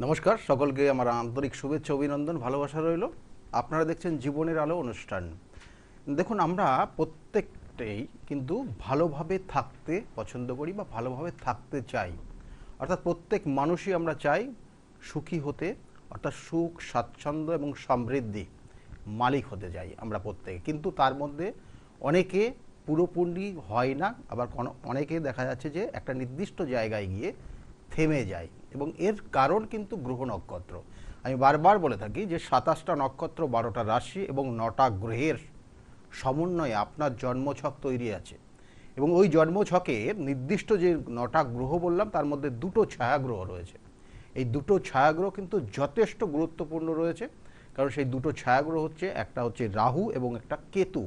নমস্কার, সকলকে আমার আন্তরিক শুভেচ্ছা, অভিনন্দন, ভালোবাসা রইল। আপনারা দেখছেন জীবনের আলো অনুষ্ঠান। দেখুন, আমরা প্রত্যেকটাই কিন্তু ভালোভাবে থাকতে পছন্দ করি বা ভালোভাবে থাকতে চাই। অর্থাৎ প্রত্যেক মানুষই আমরা চাই সুখী হতে, অর্থাৎ সুখ, স্বাচ্ছন্দ্য এবং সমৃদ্ধি মালিক হতে চাই আমরা প্রত্যেকে। কিন্তু তার মধ্যে অনেকে পুরোপুরি হয় না, আবার অনেকে দেখা যাচ্ছে যে একটা নির্দিষ্ট জায়গায় গিয়ে থেমে যায়, এবং এর কারণ কিন্তু গ্রহ নক্ষত্র। আমি বারবার বলে থাকি যে 27টা নক্ষত্র, 12টা রাশি এবং 9টা গ্রহের সমন্বয়ে আপনার জন্মছক তৈরি আছে, এবং ওই জন্মছকের নির্দিষ্ট যে 9টা গ্রহ বললাম তার মধ্যে দুটো ছায়াগ্রহ রয়েছে। এই দুটো ছায়াগ্রহ কিন্তু যথেষ্ট গুরুত্বপূর্ণ রয়েছে, কারণ সেই দুটো ছায়াগ্রহ হচ্ছে, একটা হচ্ছে রাহু এবং একটা কেতু।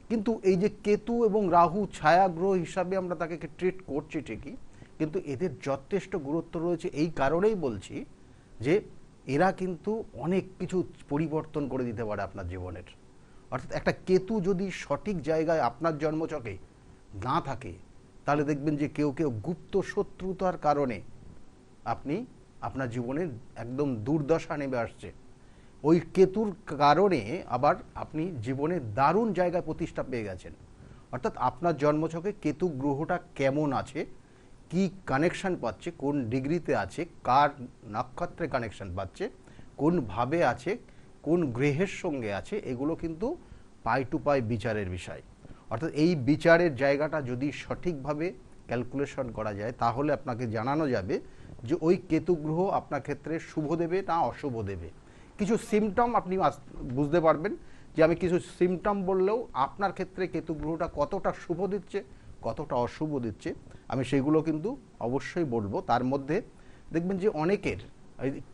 কিন্তু এই যে কেতু এবং রাহু ছায়াগ্রহ হিসাবে আমরা তাকে ট্রিট করছি ঠিকই, কিন্তু এদের যথেষ্ট গুরুত্ব রয়েছে। এই কারণেই বলছি যে এরা কিন্তু অনেক কিছু পরিবর্তন করে দিতে পারে আপনার জীবনের। অর্থাৎ একটা কেতু যদি সঠিক জায়গায় আপনার জন্মছকে না থাকে, তাহলে দেখবেন যে কেউ কেউ গুপ্ত শত্রুতার কারণে আপনি আপনার জীবনে একদম দুর্দশা নেমে আসছে। ওই কেতুর কারণে আবার আপনি জীবনে দারুণ জায়গায় প্রতিষ্ঠা পেয়ে গেছেন। অর্থাৎ আপনার জন্মছকে কেতু গ্রহটা কেমন আছে, কি কানেকশন পাচ্ছে, কোন ডিগ্রিতে আছে, কার নক্ষত্রে কানেকশন পাচ্ছে, কোন ভাবে আছে, কোন গ্রহের সঙ্গে আছে, এগুলো কিন্তু পাই টু পাই বিচারের বিষয়। অর্থাৎ এই বিচারের জায়গাটা যদি সঠিকভাবে ক্যালকুলেশন করা যায়, তাহলে আপনাকে জানানো যাবে যে ওই কেতু গ্রহ আপনার ক্ষেত্রে শুভ দেবে না অশুভ দেবে। কিছু সিমটম আপনি বুঝতে পারবেন যে আমি কিছু সিমটম বললেও আপনার ক্ষেত্রে কেতু গ্রহটা কতটা শুভ দিচ্ছে, কতটা অশুভ দিচ্ছে, আমি সেগুলো কিন্তু অবশ্যই বলবো। তার মধ্যে দেখবেন যে অনেকের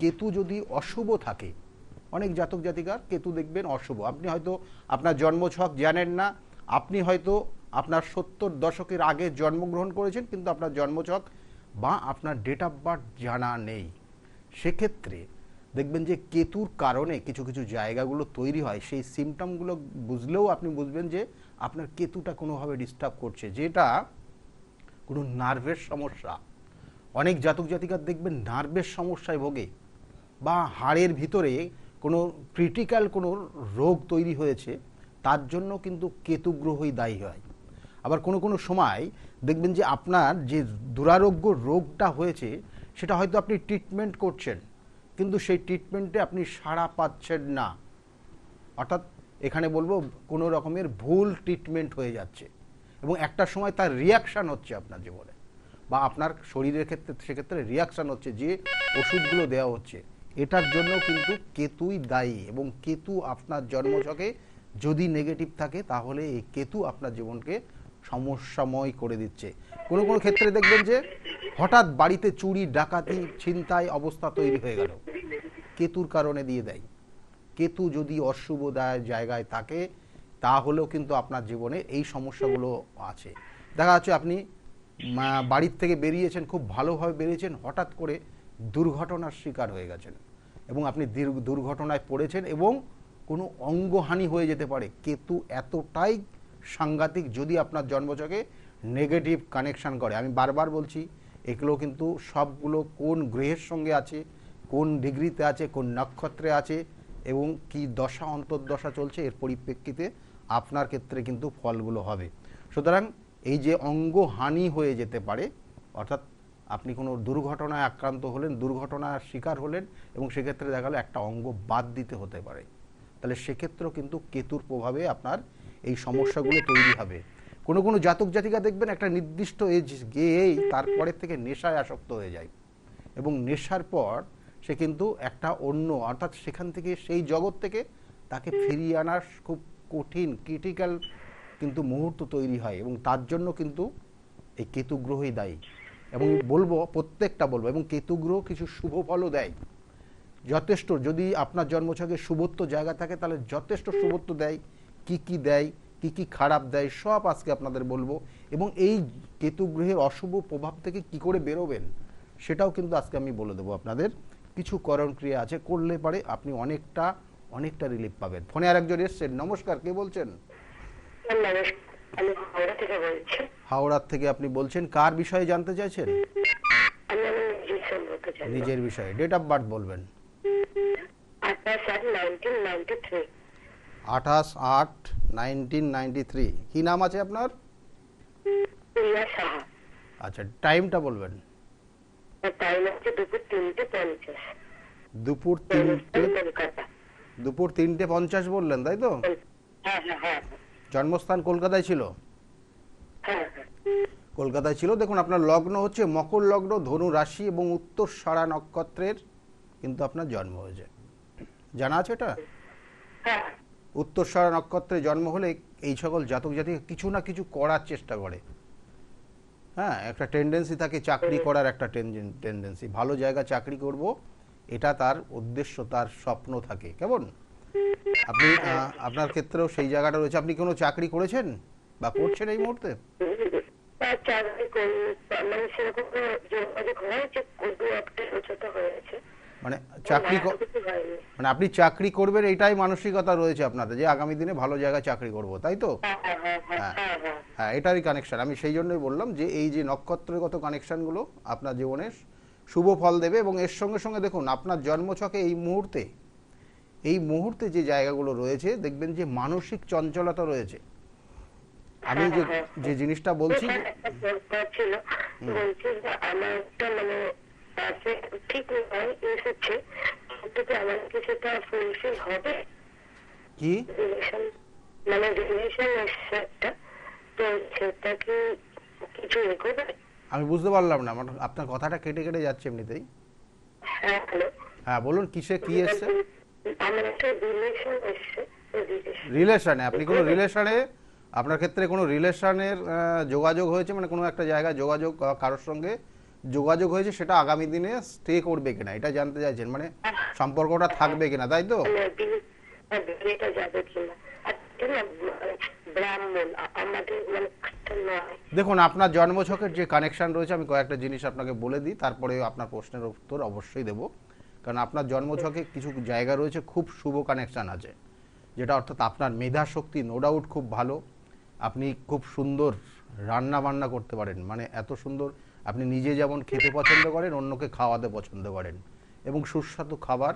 কেতু যদি অশুভ থাকে, অনেক জাতক জাতিকার কেতু দেখবেন অশুভ। আপনি হয়তো আপনার জন্মছক জানেন না, আপনি হয়তো আপনার 70 দশকের আগে জন্মগ্রহণ করেছেন, কিন্তু আপনার জন্মছক বা আপনার ডেট অফ বার্থ জানা নেই। সেক্ষেত্রে দেখবেন যে কেতুর কারণে কিছু কিছু জায়গাগুলো তৈরি হয়, সেই সিমটমগুলো বুঝলেও আপনি বুঝবেন যে আপনার কেতুটা কোনোভাবে ডিস্টার্ব করছে, যেটা কোনো নার্ভের সমস্যা। অনেক জাতক জাতিকার দেখবেন নার্ভের সমস্যায় ভোগে, বা হাড়ের ভিতরে কোনো ক্রিটিক্যাল কোনো রোগ তৈরি হয়েছে, তার জন্য কিন্তু কেতু গ্রহই দায়ী হয়। আবার কোনো কোনো সময় দেখবেন যে আপনার যে দুরারোগ্য রোগটা হয়েছে, সেটা হয়তো আপনি ট্রিটমেন্ট করছেন, কিন্তু সেই ট্রিটমেন্টে আপনি সাড়া পাচ্ছেন না। অর্থাৎ এখানে বলবো কোনো রকমের ভুল ট্রিটমেন্ট হয়ে যাচ্ছে, এবং একটা সময় তার রিয়াকশান হচ্ছে আপনার জীবনে, বা আপনার শরীরের ক্ষেত্রে সেক্ষেত্রে রিয়াকশান হচ্ছে, যে ওষুধগুলো দেওয়া হচ্ছে, এটার জন্য কিন্তু কেতুই দায়ী। এবং কেতু আপনার জন্মছকে যদি নেগেটিভ থাকে, তাহলে এই কেতু আপনার জীবনকে সমস্যাময় করে দিচ্ছে। কোনো কোনো ক্ষেত্রে দেখবেন যে হঠাৎ বাড়িতে চুরি, ডাকাতি, ছিনতাই অবস্থা তৈরি হয়ে গেল, কেতুর কারণে দিয়ে দেয়। কেতু যদি অশুভ জায়গায় থাকে, তাহলেও কিন্তু আপনার জীবনে এই সমস্যাগুলো আছে। দেখা যাচ্ছে আপনি বাড়ির থেকে বেরিয়েছেন, খুব ভালোভাবে বেরিয়েছেন, হঠাৎ করে দুর্ঘটনার শিকার হয়ে গেছেন, এবং আপনি দুর্ঘটনায় পড়েছেন, এবং কোনো অঙ্গহানি হয়ে যেতে পারে। কেতু এতটাই সাংঘাতিক যদি আপনার জন্মছকে নেগেটিভ কানেকশান করে। আমি বারবার বলছি, এগুলো কিন্তু সবগুলো কোন গ্রহের সঙ্গে আছে, কোন ডিগ্রিতে আছে, কোন নক্ষত্রে আছে, এবং কি দশা অন্তর্দশা চলছে, এর পরিপ্রেক্ষিতে আপনার ক্ষেত্রে কিন্তু ফলগুলো হবে। সুতরাং এই যে অঙ্গহানি হয়ে যেতে পারে, অর্থাৎ আপনি কোনো দুর্ঘটনায় আক্রান্ত হলেন, দুর্ঘটনার শিকার হলেন, এবং সেক্ষেত্রে দেখা গেলো একটা অঙ্গ বাদ দিতে হতে পারে, তাহলে সেক্ষেত্রেও কিন্তু কেতুর প্রভাবে আপনার এই সমস্যাগুলো তৈরি হবে। কোনো কোনো জাতক জাতিকা দেখবেন একটা নির্দিষ্ট এজ গিয়েই তারপরের থেকে নেশায় আসক্ত হয়ে যায়, এবং নেশার পর সে কিন্তু একটা অন্য, অর্থাৎ সেখান থেকে, সেই জগৎ থেকে তাকে ফিরিয়ে আনার খুব কঠিন ক্রিটিক্যাল কিন্তু মুহূর্ত তৈরি হয়, এবং তার জন্য কিন্তু এই কেতু গ্রহই দায়ী। এবং বলবো, প্রত্যেকটা বলবো, এবং কেতু গ্রহ কিছু শুভ ফলও দেয় যথেষ্ট। যদি আপনার জন্মছকে শুভত্ব জায়গা থাকে, তাহলে যথেষ্ট শুভত্ব দেয়। কি কি দেয়, কি কি খারাপ দেয়, সব আজকে আপনাদের বলবো। এবং এই কেতু গ্রহের অশুভ প্রভাব থেকে কি করে বেরোবেন, সেটাও কিন্তু আজকে আমি বলে দেবো আপনাদের। কিছু করণ ক্রিয়া আছে, করলে পারে আপনি অনেকটা রিলিফ পাবেন। ফোনে আরেকজন এসছেন। নমস্কার, কে বলছেন? আমি হাওড়া থেকে বলছি। হাওড়ার থেকে আপনি বলছেন, কার বিষয়ে জানতে চাইছেন? আমি আমার নিজের সম্পর্কে জন্ম। নিজের বিষয়ে ডেট অফ বার্থ বলবেন। 28/7/1993। 28/8/1993। কি নাম আছে আপনার? প্রিয়া সাহা। আচ্ছা, টাইমটা বলবেন। টাইম হচ্ছে দুপুর 3:50। দুপুর জন্মস্থান 3টে, কলকাতা। দুপুর 3:50 বললেন, তাই তো? হ্যাঁ হ্যাঁ হ্যাঁ জন্মস্থান কলকাতায় ছিল? হ্যাঁ হ্যাঁ। কলকাতায় ছিল। দেখুন আপনার লগ্ন হচ্ছে মকর লগ্ন, ধনু রাশি এবং উত্তরসারা নক্ষত্রের কিন্তু আপনার জন্ম হয়েছে। জানা আছে এটা? হ্যাঁ উত্তরসারা নক্ষত্রে জন্ম হলে এই সকল জাতক জাতিকা কিছু না কিছু করার চেষ্টা করে। হ্যাঁ, একটা টেন্ডেন্সি থাকে চাকরি করার, একটা টেন্ডেন্সি, ভালো জায়গা চাকরি করব, এটা তার উদ্দেশ্য, তার স্বপ্ন থাকে। কেমন? আপনি আপনার ক্ষেত্রেও সেই জায়গাটা রয়েছে। আপনি কোনো চাকরি করেছেন বা করছেন এই মুহূর্তে? চাকরি করি, মানে সেরকম যোগাযোগ হয়েছে, কোনো একটা ছোট হয়েছে। মানে চাকরি কিছু হয়নি। মানে আপনি চাকরি করবেন এইটাই মানসিকতা রয়েছে আপনাদের, যে আগামী দিনে ভালো জায়গায় চাকরি করব, তাই তো? হ্যাঁ হ্যাঁ হ্যাঁ হ্যাঁ হ্যাঁ হ্যাঁ। হ্যাঁ, এটারই কানেকশন। আমি সেই জন্যই বললাম যে এই যে নক্ষত্রগত কানেকশনগুলো আপনার জীবনে শুভ ফল দেবে। এবং এর সঙ্গে সঙ্গে দেখুন আপনার জন্মছকে এই মুহূর্তে যে জায়গাগুলো রয়েছে, দেখবেন যে মানসিক চঞ্চলতা রয়েছে। আমি যে জিনিসটা বলছি, একটা দরকার ছিল, বলছি যে আমারটা মানে আছে, ঠিক নয় এসেছে, কিন্তু কি আমার কি সেটা ফুলফিল হবে? কি রিলেশন, মানে রিলেশন এসছে একটা, তো সেটা কি কিছু এগোবে? আমি বুঝতে পারলাম না, আপনার কথাটা কেটে কেটে যাচ্ছে এমনিতেই। হ্যাঁ হ্যালো। হ্যাঁ বলুন, কিসে কি এসছে? আমার একটা রিলেশন এসছে। রিলেশনে, আপনি কোনো রিলেশনে, আপনার ক্ষেত্রে কোনো রিলেশনের যোগাযোগ হয়েছে, মানে কোনো একটা জায়গায় যোগাযোগ, কারোর সঙ্গে যোগাযোগ হয়েছে, সেটা আগামী দিনে স্টে করবে কিনা এটা জানতে চাইছেন, মানে সম্পর্কটা থাকবে কিনা, তাই তো? বিয়েটা যাবে কিনা, ব্রাহ্মণ আমাদের মানে নয়। দেখুন আপনার জন্মছকের যে কানেকশন রয়েছে, আমি কয়েকটা জিনিস আপনাকে বলে দিই, তারপরে আপনার প্রশ্নের উত্তর অবশ্যই দেবো। কারণ আপনার জন্মছকে কিছু জায়গা রয়েছে খুব শুভ কানেকশন আছে, যেটা অর্থাৎ আপনার মেধা শক্তি নো ডাউট খুব ভালো। আপনি খুব সুন্দর রান্না বান্না করতে পারেন, মানে এত সুন্দর, আপনি নিজে যেমন খেতে পছন্দ করেন, অন্যকে খাওয়াতে পছন্দ করেন, এবং সুস্বাদু খাবার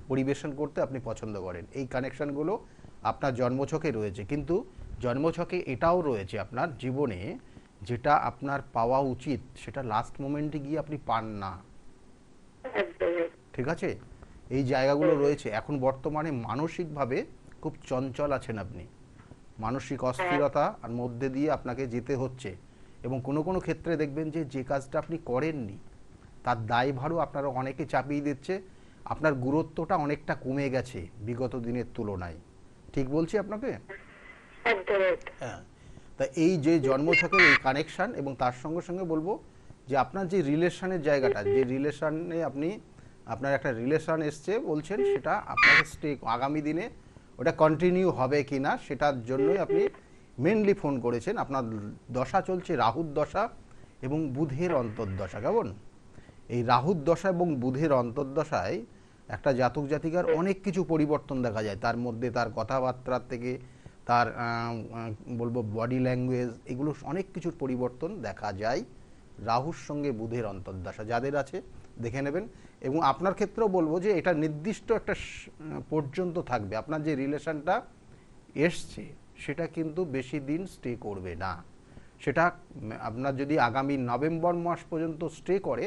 পরিবেশন করতে আপনি পছন্দ করেন। এই কানেকশনগুলো আপনার জন্মছকে রয়েছে। কিন্তু জন্মছকে এটাও রয়েছে আপনার জীবনে, যেটা আপনার পাওয়া উচিত সেটা লাস্ট মোমেন্টে গিয়ে আপনি পান না। ঠিক আছে? এই জায়গাগুলো রয়েছে। এখন বর্তমানে মানসিকভাবে খুব চঞ্চল আছেন আপনি, মানসিক অস্থিরতা আর মধ্যে দিয়ে আপনাকে যেতে হচ্ছে। এবং কোনো কোনো ক্ষেত্রে দেখবেন যে কাজটা আপনি করেননি তার দায়ভারও আপনারা অনেকে চাপিয়ে দিচ্ছে। আপনার গুরুত্বটা অনেকটা কমে গেছে বিগত দিনের তুলনায়। ঠিক বলছি আপনাকে? হ্যাঁ। তা এই যে জন্মছকের এই কানেকশান, এবং তার সঙ্গে সঙ্গে বলবো যে আপনার যে রিলেশনের জায়গাটা, যে রিলেশনে আপনার একটা রিলেশন এসছে বলছেন, সেটা আপনাকে স্টে আগামী দিনে ওটা কন্টিনিউ হবে কি না, সেটার জন্যই আপনি মেনলি ফোন করেছেন। আপনার দশা চলছে রাহুর দশা এবং বুধের অন্তর্দশা। কেমন? এই রাহুর দশা এবং বুধের অন্তর্দশায় একটা জাতক জাতিকার অনেক কিছু পরিবর্তন দেখা যায়। তার মধ্যে তার কথাবার্তার থেকে তার বলবো বডি ল্যাঙ্গুয়েজ, এগুলো অনেক কিছুর পরিবর্তন দেখা যায় রাহুর সঙ্গে বুধের অন্তর্দশা। যাদের আছে দেখে নেবেন। এবং আপনার ক্ষেত্রেও বলবো যে এটা নির্দিষ্ট একটা পর্যন্ত থাকবে। আপনার যে রিলেশনটা এসছে সেটা কিন্তু বেশি দিন স্টে করবে না। সেটা আপনার যদি আগামী নভেম্বর মাস পর্যন্ত স্টে করে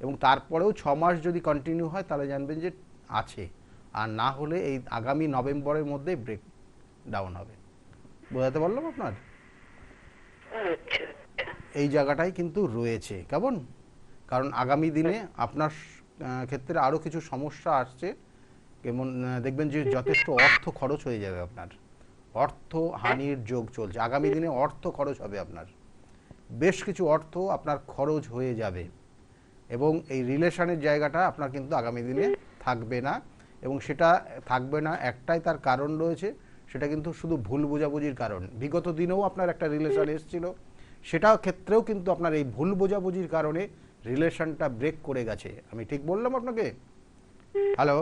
এবং তারপরেও 6 মাস যদি কন্টিনিউ হয়, তাহলে জানবেন যে আছে। আর না হলে এই আগামী নভেম্বরের মধ্যে ব্রেক ডাউন হবে। বোঝাতে পারলাম আপনার? এই জায়গাটাই কিন্তু রয়েছে। কেমন? কারণ আগামী দিনে আপনার ক্ষেত্রে আরও কিছু সমস্যা আসছে। কেমন দেখবেন যে যথেষ্ট অর্থ খরচ হয়ে যাবে আপনার, অর্থ হানির যোগ চলছে। আগামী দিনে অর্থ খরচ হবে আপনার, বেশ কিছু অর্থ আপনার খরচ হয়ে যাবে। এবং এই রিলেশনের জায়গাটা আপনার কিন্তু আগামী দিনে থাকবে না। এবং সেটা থাকবে না একটাই তার কারণ রয়েছে, সেটা কিন্তু শুধু ভুল বোঝাবুঝির কারণ। বিগত দিনেও আপনার একটা রিলেশন এসেছিল, সেটা ক্ষেত্রেও কিন্তু আপনার এই ভুল বোঝাবুঝির কারণে রিলেশনটা ব্রেক করে গেছে। আমি ঠিক বললাম আপনাকে? হ্যালো?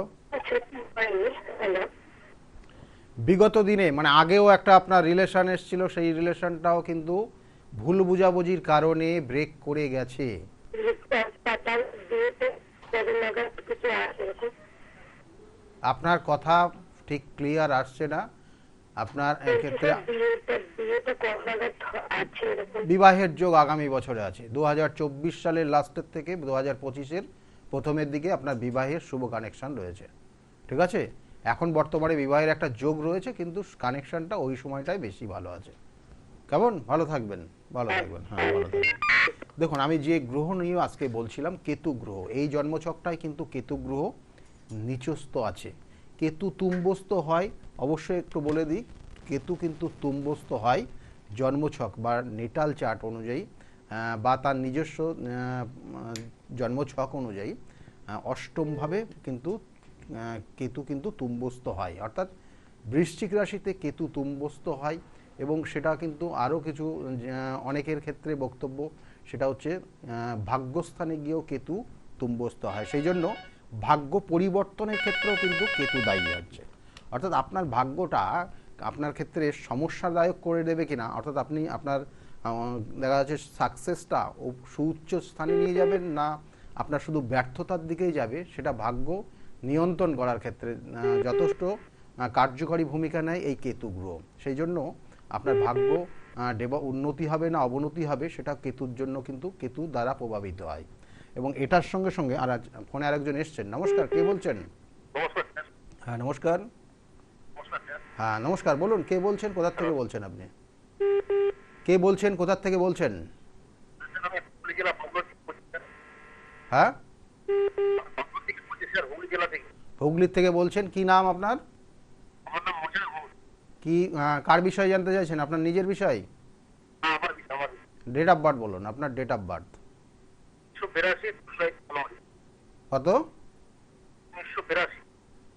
বিগত দিনে মানে আগেও একটা আপনার রিলেশন এসেছিল, সেই রিলেশনটাও কিন্তু ভুল বোঝাবুঝির কারণে ব্রেক করে গেছে। কবে নাগাদ কিছু এরকম? আপনার কথা ঠিক ক্লিয়ার আসছে না। আপনার ক্ষেত্রে বিয়েটা কবে নাগাদ আছে এরকম? বিবাহের যোগ আগামী বছরে আছে। 2024 সালের লাস্টের থেকে 2025-এর প্রথমের দিকে আপনার বিবাহের শুভ কানেকশন রয়েছে, ঠিক আছে? এখন বর্তমানে বিবাহের একটা যোগ রয়েছে, কিন্তু কানেকশনটা ওই সময়টাই বেশি ভালো আছে। কেমন? ভালো থাকবেন, ভালো থাকবেন, হ্যাঁ ভালো থাকবেন। দেখুন, আমি যে গ্রহ নিয়ে আজকে বলছিলাম, কেতু গ্রহ, এই জন্মছকটায় কিন্তু কেতু গ্রহ নিচস্থ আছে। কেতু তুম্বস্থ হয়, অবশ্যই একটু বলে দিই, কেতু কিন্তু তুম্বস্থ হয় জন্মছক বা নেটাল চার্ট অনুযায়ী বা তার নিজস্ব জন্মছক অনুযায়ী অষ্টমভাবে কিন্তু কেতু কিন্তু তুম্বস্থ হয়, অর্থাৎ বৃশ্চিক রাশিতে কেতু তুম্বস্থ হয়। এবং সেটা কিন্তু আরও কিছু অনেকের ক্ষেত্রে বক্তব্য, সেটা হচ্ছে ভাগ্যস্থানে গিয়েও কেতু তুম্বস্থ হয়। সেই জন্য ভাগ্য পরিবর্তনের ক্ষেত্রেও কিন্তু কেতু দায়ী হচ্ছে। অর্থাৎ আপনার ভাগ্যটা আপনার ক্ষেত্রে সমস্যাদায়ক করে দেবে কিনা, অর্থাৎ আপনি আপনার দেখা যাচ্ছে সাকসেসটা সুউচ্চ স্থানে নিয়ে যাবেন, না আপনার শুধু ব্যর্থতার দিকেই যাবে, সেটা ভাগ্য নিয়ন্ত্রণ করার ক্ষেত্রে যথেষ্ট কার্যকরী ভূমিকা নেয় এই কেতু গ্রহ। সেই জন্য আপনার ভাগ্য উন্নতি হবে না অবনতি হবে, সেটা কেতুর জন্য কিন্তু কেতু দ্বারা প্রভাবিত হয়। এবং এটার সঙ্গে সঙ্গে ফোনে আরেকজন এসছেন। নমস্কার, কে বলছেন? হ্যাঁ নমস্কার। হ্যাঁ নমস্কার, বলুন কে বলছেন, কোথা থেকে বলছেন আপনি? কে বলছেন, কোথা থেকে বলছেন? হ্যাঁ, হুগলির থেকে বলছেন। কি নাম আপনার? কি কার বিষয়ে জানতে চাইছেন? আপনার নিজের বিষয়? ডেট অফ বার্থ বলুন, আপনার ডেট অফ বার্থ। কত?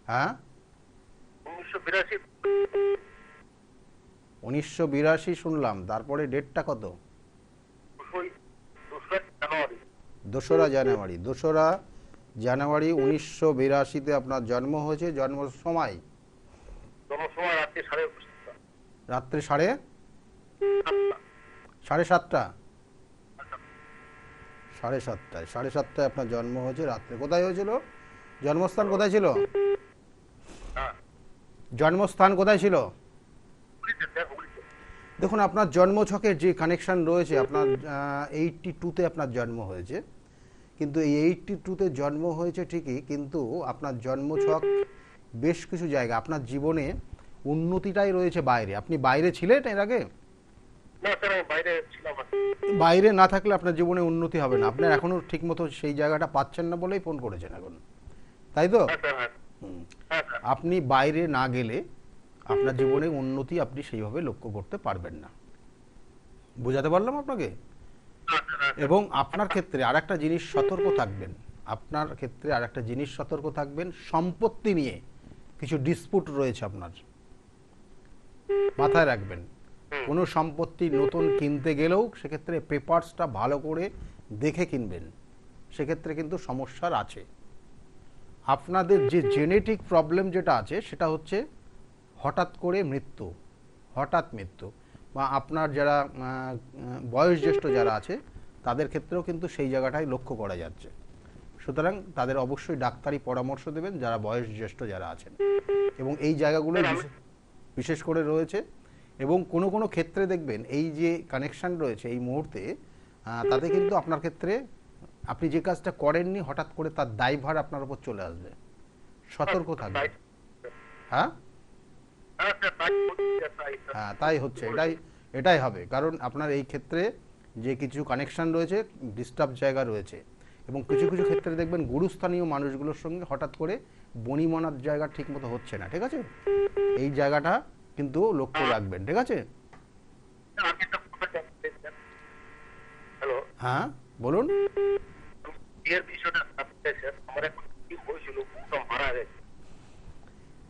হ্যাঁ 1982 শুনলাম, তারপরে ডেটটা কত? 2রা জানুয়ারি। 2রা জানুয়ারি 1982-তে আপনার জন্ম হয়েছে। জন্ম সময় রাত্রে সাড়ে 7:30। 7:30, 7:30 আপনার জন্ম হয়েছে রাত্রে। কোথায় হয়েছিল? জন্মস্থান কোথায় ছিল? জন্মস্থান কোথায় ছিল? দেখুন, আপনার জন্মছকের যে কানেকশন রয়েছে, আপনার 82-তে আপনার জন্ম হয়েছে, কিন্তু এই 82-তে জন্ম হয়েছে ঠিকই, কিন্তু আপনার জন্মছক বেশ কিছু জায়গা আপনার জীবনে উন্নতিটাই রয়েছে বাইরে। আপনি বাইরে ছিলেন এর আগে? বাইরে না থাকলে আপনার জীবনে উন্নতি হবে না। আপনার এখনো ঠিকমতো সেই জায়গাটা পাচ্ছেন না বলেই ফোন করেছেন এখন, তাই তো? আপনি বাইরে না গেলে আপনার জীবনে উন্নতি আপনি সেইভাবে লক্ষ্য করতে পারবেন না। বোঝাতে পারলাম আপনাকে? এবং আপনার ক্ষেত্রে আরেকটা জিনিস সতর্ক থাকবেন, আপনার ক্ষেত্রে আরেকটা জিনিস সতর্ক থাকবেন, সম্পত্তি নিয়ে কিছু ডিসপুট রয়েছে আপনার, মাথায় রাখবেন। কোনো সম্পত্তি নতুন কিনতে গেলেও সেক্ষেত্রে পেপারসটা ভালো করে দেখে কিনবেন, সেক্ষেত্রে কিন্তু সমস্যার আছে। আপনাদের যে জেনেটিক প্রবলেম যেটা আছে, সেটা হচ্ছে হঠাৎ করে মৃত্যু, হঠাৎ মৃত্যু, বা আপনার যারা বয়োজ্যেষ্ঠ যারা আছে তাদের ক্ষেত্রেও কিন্তু সেই জায়গাটাই লক্ষ্য করা যাচ্ছে। সুতরাং তাদের অবশ্যই ডাক্তারি পরামর্শ দেবেন যারা বয়োজ্যেষ্ঠ যারা আছেন, এবং এই জায়গাগুলো বিশেষ করে রয়েছে। এবং কোনো কোনো ক্ষেত্রে দেখবেন এই যে কানেকশান রয়েছে এই মুহূর্তে, তাতে কিন্তু আপনার ক্ষেত্রে আপনি যে কাজটা করেননি হঠাৎ করে তার দায়ভার আপনার উপর চলে আসবে। সতর্ক থাকবেন। হ্যাঁ হ্যাঁ, তাই হচ্ছে, এটাই হবে। কারণ আপনার এই ক্ষেত্রে যে কিছু কানেকশান রয়েছে, ডিস্টার্ব জায়গা রয়েছে, এবং কিছু কিছু ক্ষেত্রে দেখবেন গুরুস্থানীয় মানুষগুলোর সঙ্গে হঠাৎ করে বনিমানার জায়গা ঠিক মতো হচ্ছে না, ঠিক আছে? এই জায়গাটা কিন্তু লক্ষ্য রাখবেন, ঠিক আছে? হ্যাঁ বলুন।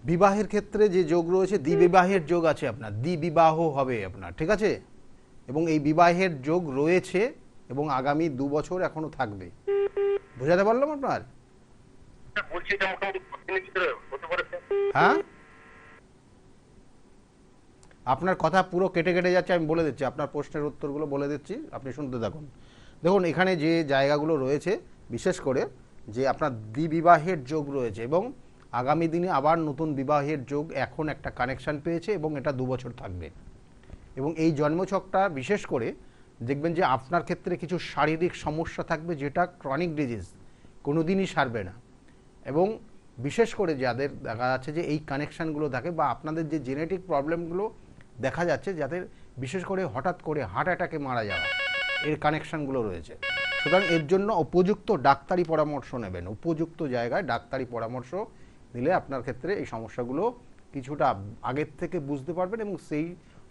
বিবাহের ক্ষেত্রে যে যোগ রয়েছে, দ্বিবিবাহের যোগ আছে আপনার, দ্বিবিবাহ হবে আপনার, ঠিক আছে? এবং এই বিবাহের যোগ রয়েছে এবং আগামী 2 বছর এখনো থাকবে। বোঝাতে পারলাম আপনার? হ্যাঁ, আপনার কথা পুরো কেটে কেটে যাচ্ছে, আমি বলে দিচ্ছি, আপনার প্রশ্নের উত্তরগুলো বলে দিচ্ছি, আপনি শুনতে থাকুন। দেখুন, এখানে যে জায়গাগুলো রয়েছে, বিশেষ করে যে আপনার দ্বিবিবাহের যোগ রয়েছে এবং আগামী দিনে আবার নতুন বিবাহের যোগ এখন একটা কানেকশান পেয়েছে এবং এটা 2 বছর থাকবে। এবং এই জন্মছকটা বিশেষ করে দেখবেন যে আপনার ক্ষেত্রে কিছু শারীরিক সমস্যা থাকবে যেটা ক্রনিক ডিজিজ, কোনো দিনই সারবে না। এবং বিশেষ করে যাদের দেখা যাচ্ছে যে এই কানেকশানগুলো থাকে বা আপনাদের যে জেনেটিক প্রবলেমগুলো দেখা যাচ্ছে, যাদের বিশেষ করে হঠাৎ করে হার্ট অ্যাটাকে মারা যাওয়া, এর কানেকশানগুলো রয়েছে। সুতরাং এর জন্য উপযুক্ত ডাক্তারি পরামর্শ নেবেন। উপযুক্ত জায়গায় ডাক্তারি পরামর্শ নিলে আপনার ক্ষেত্রে এই সমস্যাগুলো কিছুটা আগের থেকে বুঝতে পারবেন এবং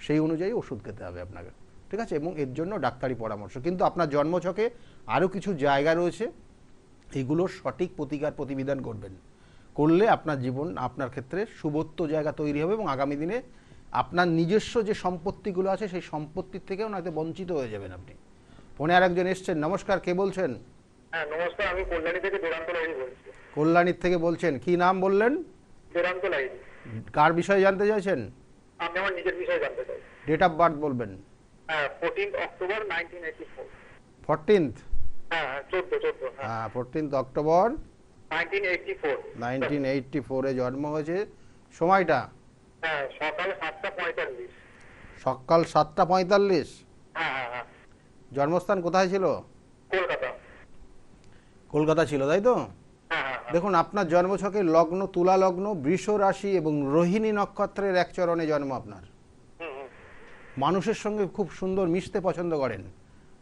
সেই অনুযায়ী ওষুধ খেতে হবে আপনাকে, ঠিক আছে? এবং এর জন্য ডাক্তারি পরামর্শ। কিন্তু আপনার জন্মছকে আরও কিছু জায়গা রয়েছে, এগুলোর সঠিক প্রতিবিধান করবেন, করলে আপনার জীবন আপনার ক্ষেত্রে শুভত্ব জায়গা তৈরি হবে এবং আগামী দিনে আপনার নিজস্ব যে সম্পত্তিগুলো আছে সেই সম্পত্তির থেকেও নয়তো বঞ্চিত হয়ে যাবেন আপনি। ফোনে আর একজন এসছেন। নমস্কার, কে বলছেন? হ্যাঁ নমস্কার, আমি কল্যাণী থেকে দেবান্ত লাহিড়ী বলছি। কল্যাণীর থেকে বলছেন, কি নাম বললেন? দেবান্ত লাহিড়ী। কার বিষয়ে জানতে চাইছেন? আমি আমার নিজের বিষয়ে জানতে চাই। ডেট অফ বার্থ বলবেন। হ্যাঁ 14 অক্টোবর 1984। 14th? হ্যাঁ 14 হ্যাঁ 14 অক্টোবর 1984। 1984 জন্ম হয়েছে। সময়টা? হ্যাঁ সকাল 7:45। সকাল 7:45। হ্যাঁ হ্যাঁ হ্যাঁ। জন্মস্থান কোথায় ছিল? কলকাতা। কলকাতা ছিল, তাই তো? হ্যাঁ হ্যাঁ। দেখুন আপনার জন্মছকে লগ্ন তুলা লগ্ন, বৃষ রাশি এবং রোহিণী নক্ষত্রের এক চরণে জন্ম আপনার। মানুষের সঙ্গে খুব সুন্দর মিশতে পছন্দ করেন,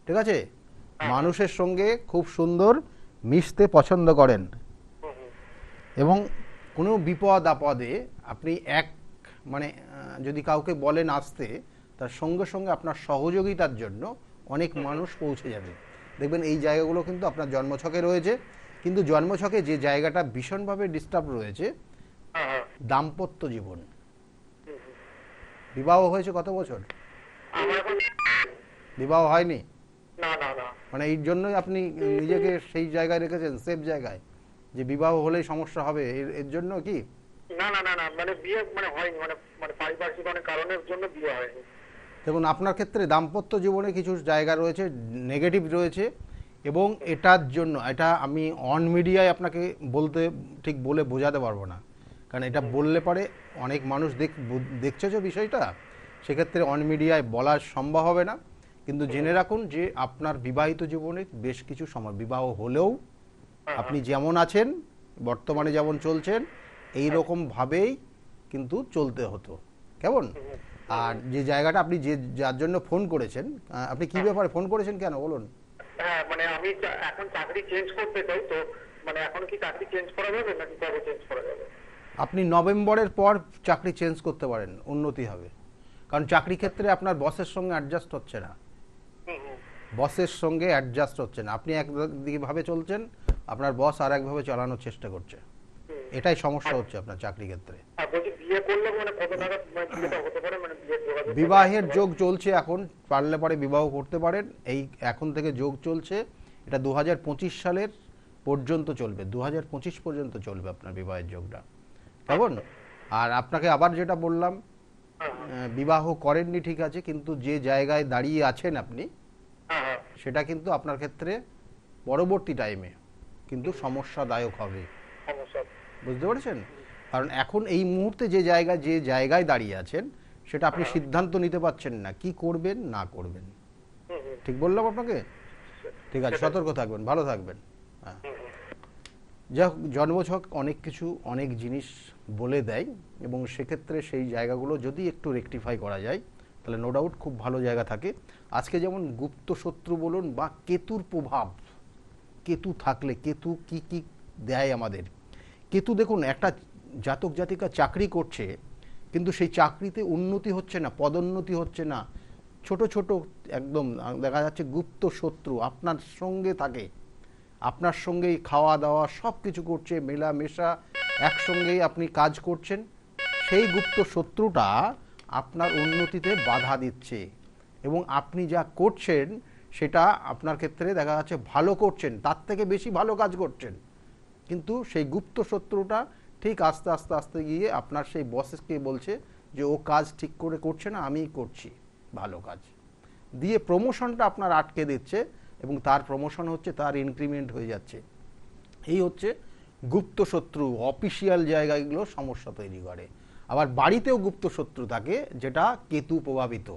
ঠিক আছে? মানুষের সঙ্গে খুব সুন্দর মিশতে পছন্দ করেন এবং কোনো বিপদ আপদে আপনি যদি কাউকে বলেন আসতে, তার সঙ্গে সঙ্গে আপনার সহযোগিতার জন্য অনেক মানুষ পৌঁছে যাবে। দেখবেন এই জায়গাগুলো কিন্তু আপনার জন্মছকে রয়েছে। কিন্তু জন্মছকে যে জায়গাটা ভীষণভাবে ডিস্টার্ব রয়েছে, দাম্পত্য জীবন। বিবাহ হয়েছে কত বছর? বিবাহ হয়নি? না না না। মানে এই জন্যই আপনি নিজেকে সেই জায়গায় রেখেছেন, সেফ জায়গায়, যে বিবাহ হলেই সমস্যা হবে, এর জন্য কি? না না না না, মানে বিয়ে হয়নি, পারিপার্শ্বিক অনেক কারণের জন্য বিয়ে হয়নি। দেখুন আপনার ক্ষেত্রে দাম্পত্য জীবনে কিছু জায়গা রয়েছে, নেগেটিভ রয়েছে এবং এটার জন্য আমি অন মিডিয়ায় আপনাকে ঠিক বলে বোঝাতে পারবো না, কারণ এটা বললে পরে অনেক মানুষ দেখছে যে বিষয়টা, সেক্ষেত্রে অন মিডিয়ায় বলা সম্ভব হবে না। কিন্তু জেনে রাখুন যে আপনার বিবাহিত জীবনে বেশ কিছু সময়, বিবাহ হলেও আপনি যেমন আছেন বর্তমানে যেমন চলছেন এই রকমভাবেই কিন্তু চলতে হতো, কেমন? আর যে জায়গাটা আপনি যার জন্য ফোন করেছেন, আপনি কি ব্যাপারে ফোন করেছেন, কেন বলুন? হ্যাঁ আমি এখন চাকরি চেঞ্জ করতে চাই, তো এখন কি চাকরি চেঞ্জ করা যাবে নাকি কবে চেঞ্জ করা যাবে? আপনি নভেম্বরের পর চাকরি চেঞ্জ করতে পারেন, উন্নতি হবে। কারণ চাকরি ক্ষেত্রে আপনার বসের সঙ্গে অ্যাডজাস্ট হচ্ছে না, বসের সঙ্গে অ্যাডজাস্ট হচ্ছে না। আপনি একদিকভাবে চলছেন, আপনার বস আর একভাবে চালানোর চেষ্টা করছে, এটাই সমস্যা হচ্ছে আপনার চাকরি ক্ষেত্রে। বিবাহের যোগ চলছে এখন, পারলে পরে বিবাহ করতে পারেন। এই এখন থেকে যোগ চলছে, এটা 2025 সালের পর্যন্ত চলবে, 2025 পর্যন্ত চলবে আপনার বিবাহের যোগটা, কেমন? আর আপনাকে আবার যেটা বললাম, বিবাহ করেননি ঠিক আছে, কিন্তু যে জায়গায় দাঁড়িয়ে আছেন আপনি, সেটা কিন্তু আপনার ক্ষেত্রে পরবর্তী টাইমে কিন্তু সমস্যাদায়ক হবে, বুঝতে পেরেছেন? কারণ এখন এই মুহূর্তে যে জায়গায় দাঁড়িয়ে আছেন সেটা আপনি সিদ্ধান্ত নিতে পারছেন না কি করবেন না করবেন। ঠিক বললাম আপনাকে? ঠিক আছে, সতর্ক থাকবেন, ভালো থাকবেন। হ্যাঁ, যাই হোক, জন্মছক অনেক জিনিস বলে দেয় এবং সেক্ষেত্রে সেই জায়গাগুলো যদি একটু রেকটিফাই করা যায় তাহলে নো ডাউট খুব ভালো জায়গা থাকে। আজকে যেমন গুপ্ত শত্রু বলুন বা কেতুর প্রভাব, কেতু থাকলে কেতু কি কি দেয় আমাদের। কেতু দেখুন, একটা জাতক জাতিকা চাকরি করছে কিন্তু সেই চাকরিতে উন্নতি হচ্ছে না, পদোন্নতি হচ্ছে না, ছোট ছোট একদম দেখা যাচ্ছে গুপ্ত শত্রু আপনার সঙ্গে থাকে, আপনার সঙ্গেই খাওয়া দাওয়া সব কিছু করছে, মেলামেশা একসঙ্গেই আপনি কাজ করছেন, সেই গুপ্ত শত্রুটা আপনার উন্নতিতে বাধা দিচ্ছে এবং আপনি যা করছেন সেটা আপনার ক্ষেত্রে দেখা যাচ্ছে ভালো করছেন, তার থেকে বেশি ভালো কাজ করছেন, কিন্তু সেই গুপ্ত শত্রুটা ঠিক আস্তে আস্তে আস্তে গিয়ে আপনার সেই বসকে বলছে যে ও কাজ ঠিক করে করছে না, আমিই করছি ভালো কাজ, দিয়ে প্রমোশনটা আপনার আটকে দিচ্ছে এবং তার প্রমোশন হচ্ছে, তার ইনক্রিমেন্ট হয়ে যাচ্ছে। এই হচ্ছে গুপ্ত শত্রু, অফিসিয়াল জায়গাগুলো সমস্যা তৈরি করে। আবার বাড়িতেও গুপ্ত শত্রু থাকে, যেটা কেতু প্রভাবিত,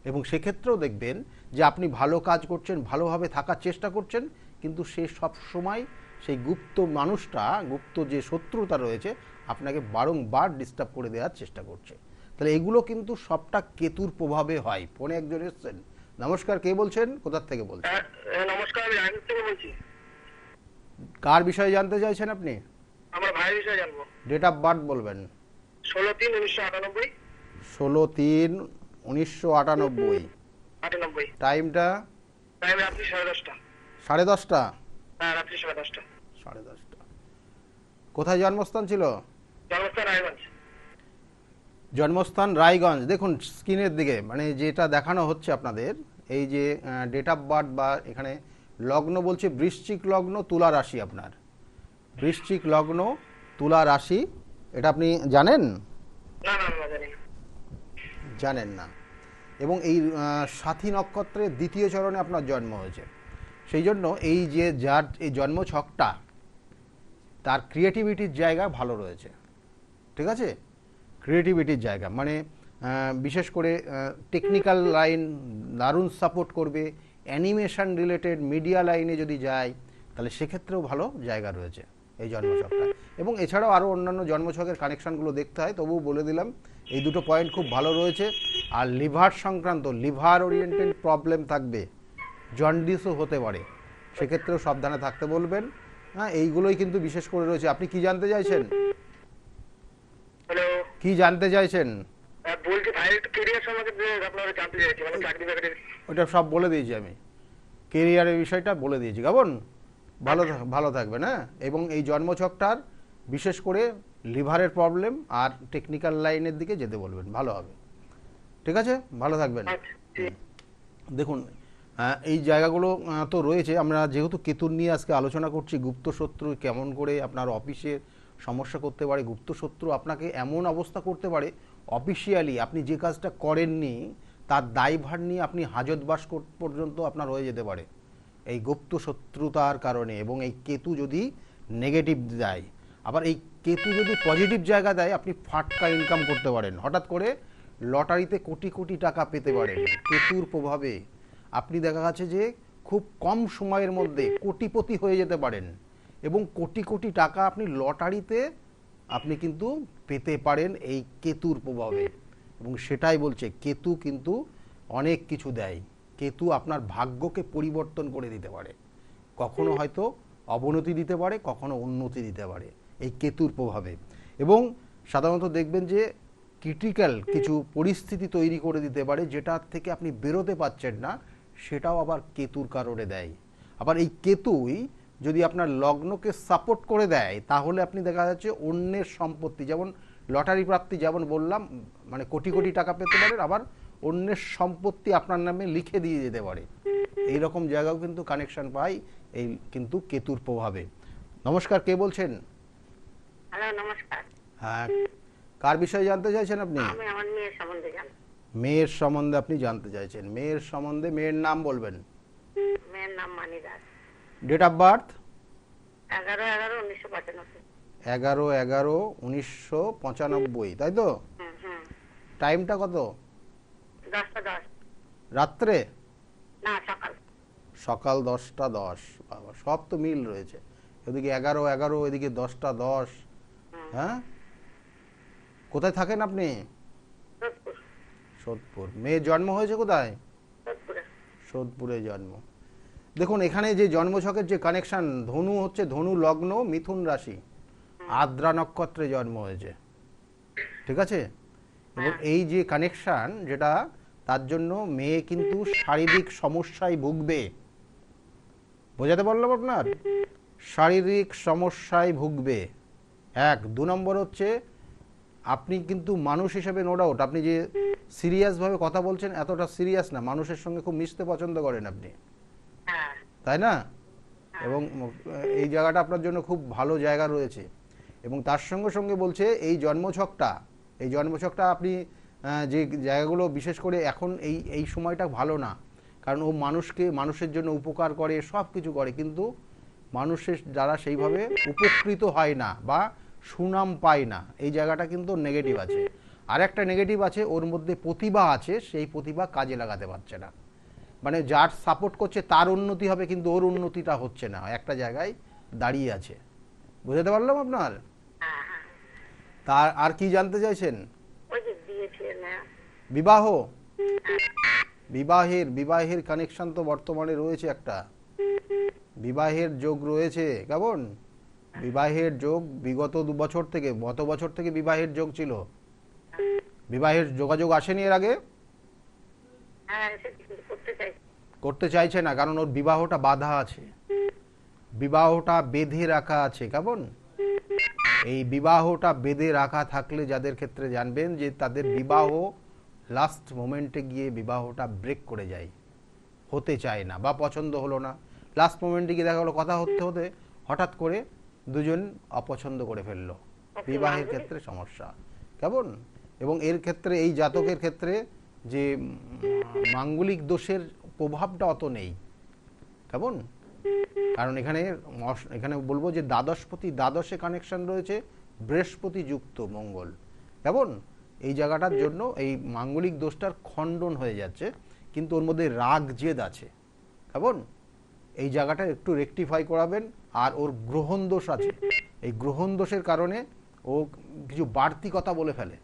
এবং সেক্ষেত্রেও দেখবেন যে আপনি ভালো কাজ করছেন, ভালোভাবে থাকার চেষ্টা করছেন, কিন্তু সে সব সময় সেই গুপ্ত মানুষটা, গুপ্ত যে শত্রুতা রয়েছে, আপনাকে বারংবার ডিস্টার্ব করে দেওয়ার চেষ্টা করছে। তাহলে এগুলো কিন্তু সবটা কেতুর প্রভাবে হয়। ফোনে একজন এসছেন। নমস্কার, কে বলছেন, কোথার থেকে বলছেন? নমস্কার, আমি রায়গঞ্জ থেকে বলছি। কার বিষয়ে জানতে চাইছেন আপনি? আমার ভাইয়ের বিষয়ে জানবো। ডেট অফ বার্থ বলবেন। 16/3/1998। 16/3/1998। 98। টাইমটা? টাইম রাত্রি 10:30। 10:30? হ্যাঁ, রাত্রি 10:30। 10:30। কোথায় জন্মস্থান ছিল? জন্মস্থান রায়গঞ্জ। জন্মস্থান রায়গঞ্জ। দেখুন স্ক্রিনের দিকে, মানে যেটা দেখানো হচ্ছে আপনাদের, এই যে ডেট অফ বার্থ বা এখানে লগ্ন বলছে বৃশ্চিক লগ্ন, তুলা রাশি। আপনার বৃশ্চিক লগ্ন, তুলা রাশি, এটা আপনি জানেন? না না না, জানি না। জানেন না। এবং এই সাথী নক্ষত্রের দ্বিতীয় চরণে আপনার জন্ম হয়েছে। সেই জন্য এই যে যার এই জন্ম ছকটা, তার ক্রিয়েটিভিটির জায়গা ভালো রয়েছে। ঠিক আছে, ক্রিয়েটিভিটির জায়গা, মানে বিশেষ করে টেকনিক্যাল লাইন দারুণ সাপোর্ট করবে। অ্যানিমেশন রিলেটেড মিডিয়া লাইনে যদি যায়, তাহলে সেক্ষেত্রেও ভালো জায়গা রয়েছে এই জন্মছকটা। এবং এছাড়াও আরও অন্যান্য জন্মছকের কানেকশানগুলো দেখতে হয়, তবুও বলে দিলাম এই দুটো পয়েন্ট খুব ভালো রয়েছে। আর লিভার সংক্রান্ত, লিভার ওরিয়েন্টেড প্রবলেম থাকবে, জন্ডিসও হতে পারে, সেক্ষেত্রেও সাবধানে থাকতে বলবেন। হ্যাঁ, এইগুলোই কিন্তু বিশেষ করে রয়েছে। আপনি কি জানতে চাইছেন? হ্যালো, কি জানতে চাইছেন? বলছি ভাইয়ের একটু কেরিয়ার সম্বন্ধে আপনারা জানতে চাইছি, মানে চাকরি বাকরির। ওটা সব বলে দিয়েছি আমি, কেরিয়ারের বিষয়টা বলে দিয়েছি। কেমন? ভালো থাকবেন। হ্যাঁ, এবং এই জন্মছকটার বিশেষ করে লিভারের প্রবলেম আর টেকনিক্যাল লাইনের দিকে যেতে বলবেন, ভালো হবে। ঠিক আছে, ভালো থাকবেন। আচ্ছা, ঠিক। দেখুন এই জায়গাগুলো তো রয়েছে। আমরা যেহেতু কেতুর নিয়ে আজকে আলোচনা করছি, গুপ্ত শত্রু কেমন করে আপনার অফিসে সমস্যা করতে পারে, গুপ্ত শত্রু আপনাকে এমন অবস্থা করতে পারে, অফিসিয়ালি আপনি যে কাজটা করেননি তার দায়ভার নিয়ে আপনি হাজতবাস পর্যন্ত আপনার হয়ে যেতে পারে এই গুপ্ত শত্রুতার কারণে। এবং এই কেতু যদি নেগেটিভ দেয়, আবার এই কেতু যদি পজিটিভ জায়গা দেয়, আপনি ফাটকা ইনকাম করতে পারেন। হঠাৎ করে লটারিতে কোটি কোটি টাকা পেতে পারেন কেতুর প্রভাবে। আপনি দেখা গেছে যে খুব কম সময়ের মধ্যে কোটিপতি হয়ে যেতে পারেন, এবং কোটি কোটি টাকা আপনি লটারিতে আপনি কিন্তু পেতে পারেন এই কেতুর প্রভাবে। এবং সেটাই বলছে, কেতু কিন্তু অনেক কিছু দেয়। কেতু আপনার ভাগ্যকে পরিবর্তন করে দিতে পারে, কখনো হয়তো অবনতি দিতে পারে, কখনো উন্নতি দিতে পারে এই কেতুর প্রভাবে। এবং সাধারণত দেখবেন যে ক্রিটিক্যাল কিছু পরিস্থিতি তৈরি করে দিতে পারে, যেটার থেকে আপনি বেরোতে পারছেন না, সেটাও আবার কেতুর কারণে দেয়। আবার এই কেতুই যদি আপনার লগ্নকে সাপোর্ট করে দেয়, তাহলে আপনি দেখা যাচ্ছে অন্যের সম্পত্তি, যেমন লটারি প্রাপ্তি, যেমন বললাম, মানে কোটি কোটি টাকা পেতে পারেন, আবার অন্যের সম্পত্তি আপনার নামে লিখে দিয়ে যেতে পারে। এই রকম জায়গাও কিন্তু কানেকশন পাই এই কিন্তু কেতুর প্রভাবে। নমস্কার, কে বলছেন? হ্যালো, নমস্কার। হ্যাঁ, কার বিষয়ে জানতে চাইছেন আপনি? আমি আমার মেয়ের সম্বন্ধে জানবো। মেয়ের সম্বন্ধে আপনি জানতে চাইছেন। মেয়ের সম্বন্ধে, মেয়ের নাম বলবেন। মেয়ের নাম Mani Das. Date of birth? 11/11/1995। 11/11/1995, তাই তো? টাইমটা কত? 10:10। রাত্রে? না, সকাল। সকাল 10:10। বাবা, সব তো মিল রয়েছে, এদিকে 11:11, এদিকে 10:10। হ্যাঁ, কোথায় থাকেন আপনি? সোদপুর। সোদপুর। মেয়ের জন্ম হয়েছে কোথায়? সোদপুরে। সোদপুরে জন্ম। দেখুন এখানে যে জন্মছকের যে কানেকশন, ধনু হচ্ছে ধনু লগ্ন, মিথুন রাশি, আদ্রা নক্ষত্রে জন্ম হয়েছে। ঠিক আছে, এবং এই যে কানেকশন যেটা, তার জন্য মেয়ে কিন্তু শারীরিক সমস্যায় ভুগবে। বোঝাতে পারলাম আপনার? শারীরিক সমস্যায় ভুগবে। 1, 2 নম্বর হচ্ছে আপনি কিন্তু মানুষ হিসেবে, নো ডাউট আপনি যে সিরিয়াসভাবে কথা বলছেন, এতটা সিরিয়াস না, মানুষের সঙ্গে খুব মিশতে পছন্দ করেন আপনি, হ্যাঁ। তাই না? এবং এই জায়গাটা আপনার জন্য খুব ভালো জায়গা রয়েছে। এবং তার সঙ্গে সঙ্গে বলছে এই জন্মছকটা আপনি যে জায়গাগুলো বিশেষ করে এখন এই সময়টা ভালো না, কারণ ও মানুষের জন্য উপকার করে, সব কিছু করে, কিন্তু মানুষের যারা সেইভাবে উপকৃত হয় না বা সুনাম পায় না, এই জায়গাটা কিন্তু নেগেটিভ আছে। আর একটা নেগেটিভ আছে, ওর মধ্যে প্রতিভা আছে, সেই প্রতিভা কাজে লাগাতে পারছে না। মানে যার সাপোর্ট করছে তার উন্নতি হবে, কিন্তু ওর উন্নতিটা হচ্ছে না, একটা জায়গায় দাঁড়িয়ে আছে। বুঝতে পারলাম আপনার? হ্যাঁ হ্যাঁ। তার আর কি জানতে চাইছেন? ওই যে দিয়েছিলেন না। বিবাহ, বিবাহের কানেকশন তো বর্তমানে রয়েছে, একটা বিবাহের যোগ রয়েছে। কেমন? বিবাহের যোগ বিগত 2 বছর থেকে, গত বছর থেকে বিবাহের যোগ ছিল। বিবাহের যোগাযোগ আসেনি এর আগে? হ্যাঁ সেটা করতে চাই। করতে চাইছে না, কারণ ওর বিবাহটা বাধা আছে, বিবাহটা বেঁধে রাখা আছে। কেমন? এই বিবাহটা বেঁধে রাখা থাকলে যাদের ক্ষেত্রে জানবেন যে তাদের বিবাহ লাস্ট মোমেন্টে গিয়ে বিবাহটা ব্রেক করে যায়, হতে চায় না বা পছন্দ হলো না, লাস্ট মোমেন্টে গিয়ে দেখা গেলো কথা হতে হতে হঠাৎ করে দুজন অপছন্দ করে ফেললো, বিবাহের ক্ষেত্রে সমস্যা। কেমন? এবং এর ক্ষেত্রে এই জাতকের ক্ষেত্রে যে মাঙ্গলিক দোষের প্রভাবটা অত নেই। কেমন? কারণ এখানে বলবো যে দ্বাদশে কানেকশন রয়েছে, বৃহস্পতি যুক্ত মঙ্গল। কেমন? এই জায়গাটার জন্য এই মাঙ্গলিক দোষটার খণ্ডন হয়ে যাচ্ছে, কিন্তু ওর মধ্যে রাগ জেদ আছে। কেমন? এই জায়গাটা একটু রেকটিফাই করাবেন। আর ওর গ্রহণ দোষ আছে, এই গ্রহণ দোষের কারণে ও কিছু বাড়তি কথা বলে ফেলে।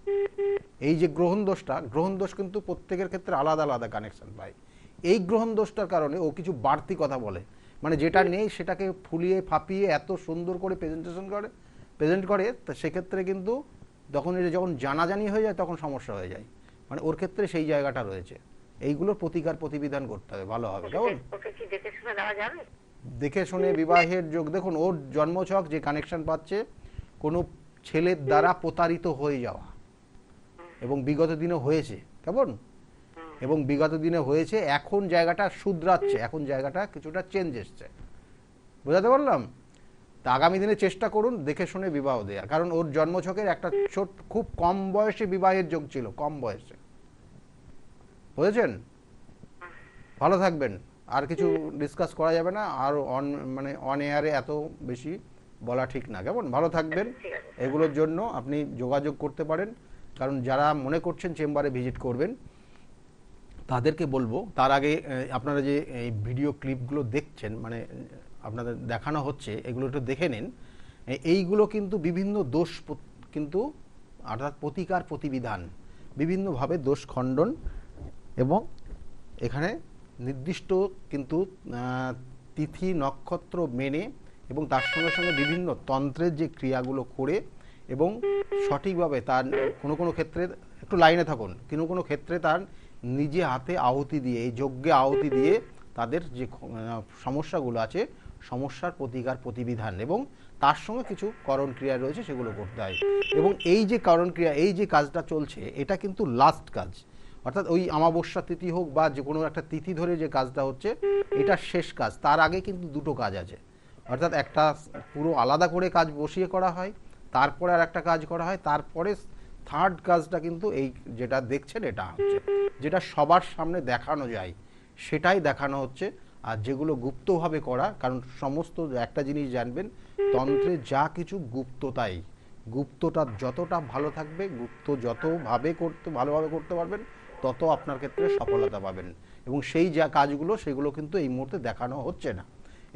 এই যে গ্রহণ দোষ কিন্তু প্রত্যেকের ক্ষেত্রে আলাদা আলাদা কানেকশন পায়। এই গ্রহণ দোষটার কারণে ও কিছু বাড়তি কথা বলে, মানে যেটা নেই সেটাকে ফুলিয়ে ফাঁপিয়ে এত সুন্দর করে প্রেজেন্ট করে, তা সেক্ষেত্রে কিন্তু যখন এটা যখন জানাজানি হয়ে যায় তখন সমস্যা হয়ে যায়। মানে ওর ক্ষেত্রে সেই জায়গাটা রয়েছে, এইগুলোর প্রতিবিধান করতে হবে, ভালো হবে। কেমন? ওকে কি দেখে শুনে দেওয়া যাবে? দেখে শুনে বিবাহের যোগ, দেখুন ওর জন্মছক যে কানেকশন পাচ্ছে, কোনো ছেলের দ্বারা প্রতারিত হয়ে যাওয়া, এবং বিগত দিনে হয়েছে। কেমন? এবং বিগত দিনে হয়েছে, এখন জায়গাটা শুধরাচ্ছে, এখন জায়গাটা কিছুটা চেঞ্জ এসছে। বোঝাতে পারলাম? তা আগামী দিনে চেষ্টা করুন দেখে শুনে বিবাহ দেওয়া, কারণ ওর জন্মছকের একটা খুব কম বয়সে বিবাহের যোগ ছিল, কম বয়সে। বুঝেছেন? ভালো থাকবেন। আর কিছু ডিসকাস করা যাবে না, আর অন এয়ারে এত বেশি বলা ঠিক না। কেমন? ভালো থাকবেন। এগুলোর জন্য আপনি যোগাযোগ করতে পারেন, কারণ যারা মনে করছেন চেম্বারে ভিজিট করবেন তাদেরকে বলবো, তার আগে আপনারা যে এই ভিডিও ক্লিপগুলো দেখছেন, মানে আপনাদের দেখানো হচ্ছে, এগুলো একটু দেখে নিন। এইগুলো কিন্তু বিভিন্ন দোষ, কিন্তু অর্থাৎ প্রতিকার প্রতিবিধান, বিভিন্নভাবে দোষ খণ্ডন, এবং এখানে নির্দিষ্ট কিন্তু তিথি নক্ষত্র মেনে, এবং তার সঙ্গে সঙ্গে বিভিন্ন তন্ত্রের যে ক্রিয়াগুলো করে, এবং সঠিকভাবে তার কোনো ক্ষেত্রে, একটু লাইনে থাকুন, কোনো ক্ষেত্রে তার নিজে হাতে আহুতি দিয়ে, এই যজ্ঞে আহুতি দিয়ে তাদের যে সমস্যাগুলো আছে, সমস্যার প্রতিকার প্রতিবিধান, এবং তার সঙ্গে কিছু করণ ক্রিয়া রয়েছে, সেগুলো করতে হয়। এবং এই যে করণ ক্রিয়া, এই যে কাজটা চলছে, এটা কিন্তু লাস্ট কাজ, অর্থাৎ ওই অমাবস্যা তিথি হোক বা যে কোনো একটা তিথি ধরে যে কাজটা হচ্ছে, এটা শেষ কাজ। তার আগে কিন্তু দুটো কাজ আছে, অর্থাৎ একটা পুরো আলাদা করে কাজ বসিয়ে করা হয়, তারপরে আর একটা কাজ করা হয়, তারপরে থার্ড কাজটা কিন্তু এই যেটা দেখছেন এটা হচ্ছে, যেটা সবার সামনে দেখানো যায় সেটাই দেখানো হচ্ছে। আর যেগুলো গুপ্তভাবে করা, কারণ সমস্ত একটা জিনিস জানবেন, তন্ত্রে যা কিছু গুপ্ততাই, গুপ্তটা যতটা ভালো থাকবে, গুপ্ত যতভাবে ভালোভাবে করতে পারবেন, তত আপনার ক্ষেত্রে সফলতা পাবেন। এবং সেই যা কাজগুলো, সেগুলো কিন্তু এই মুহূর্তে দেখানো হচ্ছে না।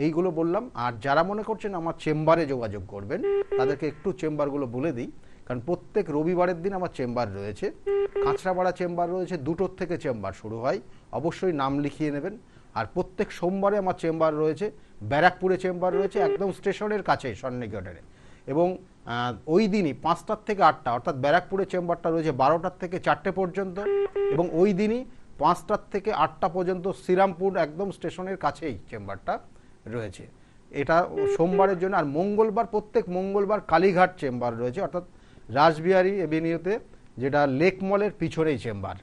এইগুলো বললাম। আর যারা মনে করছেন আমার চেম্বারে যোগাযোগ করবেন, তাদেরকে একটু চেম্বারগুলো বলে দিই, কারণ প্রত্যেক রবিবারের দিন আমার চেম্বার রয়েছে। কাঁচরাপাড়া চেম্বার রয়েছে, 2টোর থেকে চেম্বার শুরু হয়, অবশ্যই নাম লিখিয়ে নেবেন। আর প্রত্যেক সোমবারে আমার চেম্বার রয়েছে, ব্যারাকপুরে চেম্বার রয়েছে, একদম স্টেশনের কাছেই, সন্নিকটে। এবং ওই দিনই 5টার থেকে 8টা, অর্থাৎ ব্যারাকপুরে চেম্বারটা রয়েছে 12টার থেকে 4টে পর্যন্ত, এবং ওই দিনই 5টার থেকে 8টা পর্যন্ত শ্রীরামপুর একদম স্টেশনের কাছেই চেম্বারটা রয়েছে। এটা সোমবারের জন্য। আর মঙ্গলবার, প্রত্যেক মঙ্গলবার কালীঘাট চেম্বার রয়েছে, অর্থাৎ রাসবিহারী এভিনিউতে, যেটা লেক মলের পিছনেই চেম্বার,